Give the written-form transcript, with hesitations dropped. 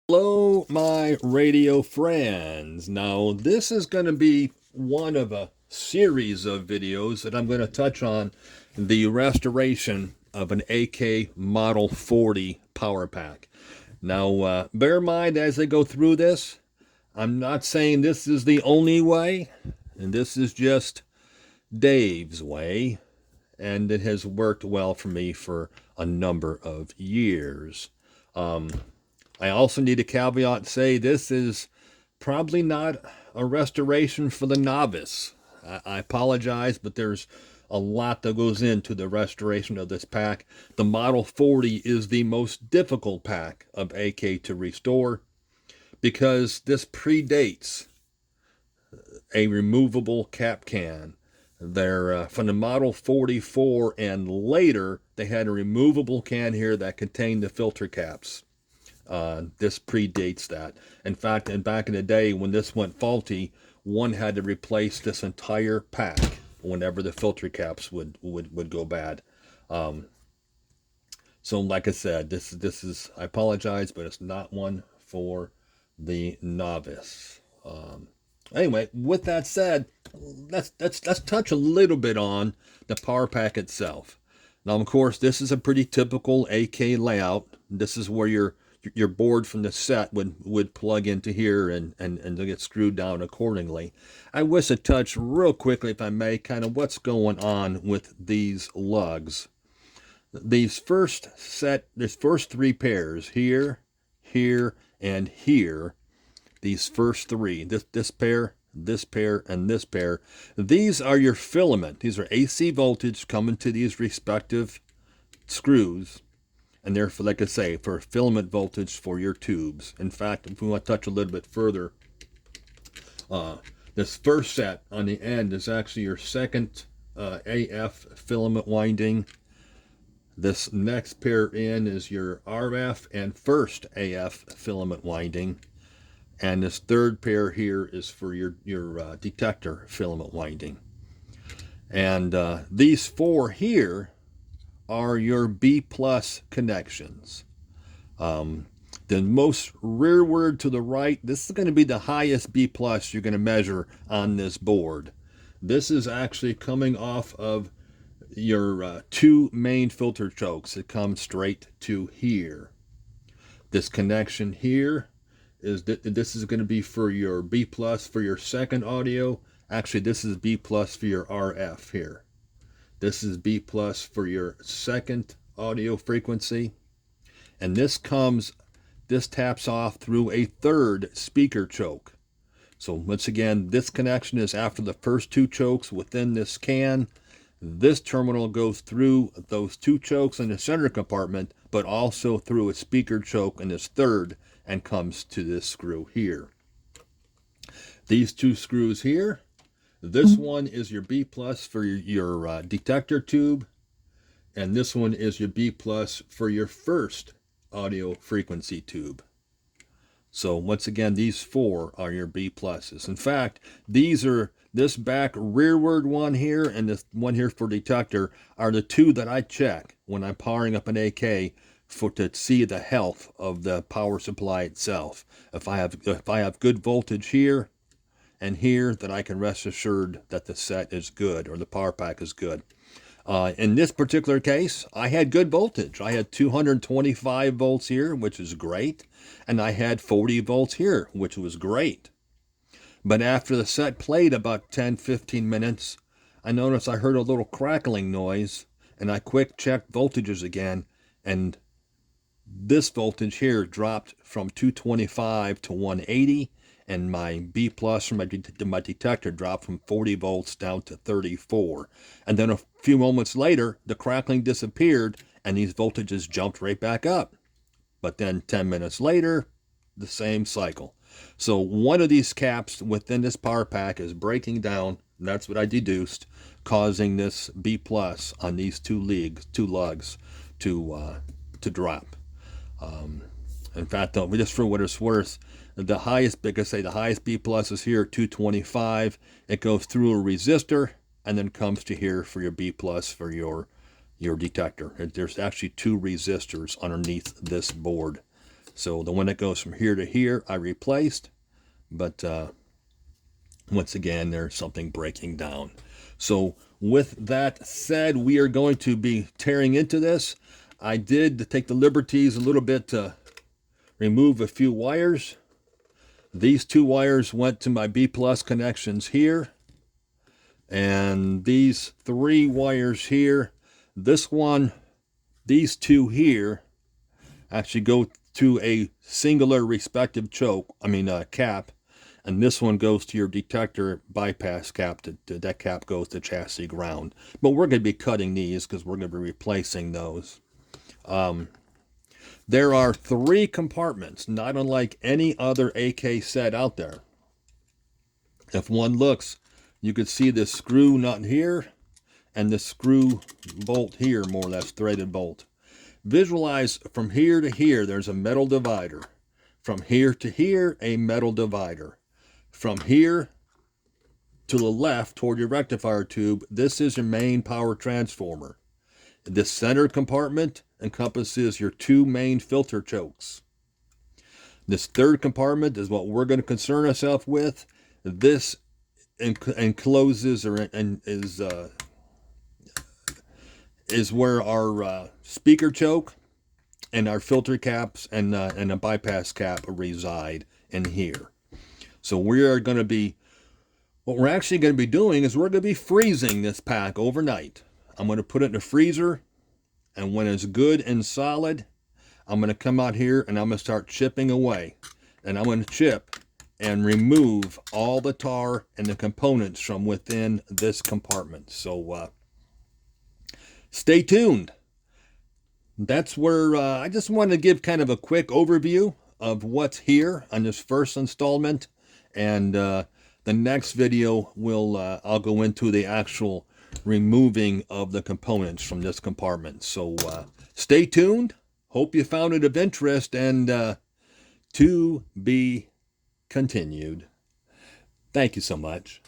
Hello, my radio friends. Now, this is going to be one of a series of videos that I'm going to touch on the restoration of an AK Model 40 power pack. Now, bear in mind as I go through this, I'm not saying this is the only way, and this is just Dave's way, and it has worked well for me for a number of years. I also need to caveat say this is probably not a restoration for the novice. I apologize, but there's a lot that goes into the restoration of this pack. The Model 40 is the most difficult pack of AK to restore because this predates a removable cap can. They're from the Model 44 and later, they had a removable can here that contained the filter caps. This predates that. In fact, back in the day when this went faulty, one had to replace this entire pack whenever the filter caps would go bad. So like I said, this is I apologize, but it's not one for the novice. Anyway, with that said, let's touch a little bit on the power pack itself. Now, of course, this is a pretty typical AK layout. This is where your board from the set would plug into here and get screwed down accordingly. I wish to touch real quickly, if I may, kind of what's going on with these lugs. These first three pairs here, here, and here, these first three, this pair, this pair, and this pair, these are your filament. These are AC voltage coming to these respective screws. And they're, like I say, for filament voltage for your tubes. In fact, if we want to touch a little bit further, this first set on the end is actually your second AF filament winding. This next pair in is your RF and first AF filament winding. And this third pair here is for your detector filament winding. And these four here are your B plus connections. The most rearward to the right, this is going to be the highest B plus you're going to measure on this board. This is actually coming off of your two main filter chokes. It comes straight to here. This connection here this is going to be for your B plus for your second audio. Actually, this is B plus for your RF here. This is B plus for your second audio frequency. And this taps off through a third speaker choke. So once again, this connection is after the first two chokes within this can. This terminal goes through those two chokes in the center compartment, but also through a speaker choke in this third and comes to this screw here. These two screws here, this one is your B plus for your detector tube, and this one is your B plus for your first audio frequency tube. So once again, these four are your B pluses. In fact, this back rearward one here and this one here for detector are the two that I check when I'm powering up an AK to see the health of the power supply itself. If I have good voltage here and here, then I can rest assured that the set is good or the power pack is good. In this particular case, I had good voltage. I had 225 volts here, which is great, and I had 40 volts here, which was great. But after the set played about 10-15 minutes, I noticed I heard a little crackling noise, and I quick checked voltages again, and this voltage here dropped from 225 to 180, and my B plus from my detector dropped from 40 volts down to 34. And then a few moments later, the crackling disappeared and these voltages jumped right back up. But then 10 minutes later, the same cycle. So one of these caps within this power pack is breaking down, and that's what I deduced, causing this B plus on these two lugs to drop. In fact, just for what it's worth, the highest B plus is here at 225. It goes through a resistor and then comes to here for your B plus for your detector. There's actually two resistors underneath this board. So the one that goes from here to here, I replaced, but once again, there's something breaking down. So with that said, we are going to be tearing into this. I did take the liberties a little bit to remove a few wires. These 2 wires went to my B plus connections here. And these 3 wires here, this one, these 2 here, actually go to a singular respective cap. And this one goes to your detector bypass cap. That cap goes to chassis ground. But we're going to be cutting these because we're going to be replacing those. There are 3 compartments, not unlike any other AK set out there. If one looks, you could see this screw nut here and the screw bolt here, more or less threaded bolt. Visualize from here to here, there's a metal divider. From here to here, a metal divider. From here to the left toward your rectifier tube, this is your main power transformer. This center compartment encompasses your 2 main filter chokes. This 3rd compartment is what we're going to concern ourselves with. This encloses is where our speaker choke and our filter caps and a bypass cap reside in here. So what we're actually going to be doing is we're going to be freezing this pack overnight. I'm going to put it in the freezer, and when it's good and solid, I'm going to come out here and I'm going to start chipping away. And I'm going to chip and remove all the tar and the components from within this compartment. So stay tuned. That's where I just wanted to give kind of a quick overview of what's here on this first installment. And the next video I'll go into the actual removing of the components from this compartment. So stay tuned. Hope you found it of interest, and to be continued. Thank you so much.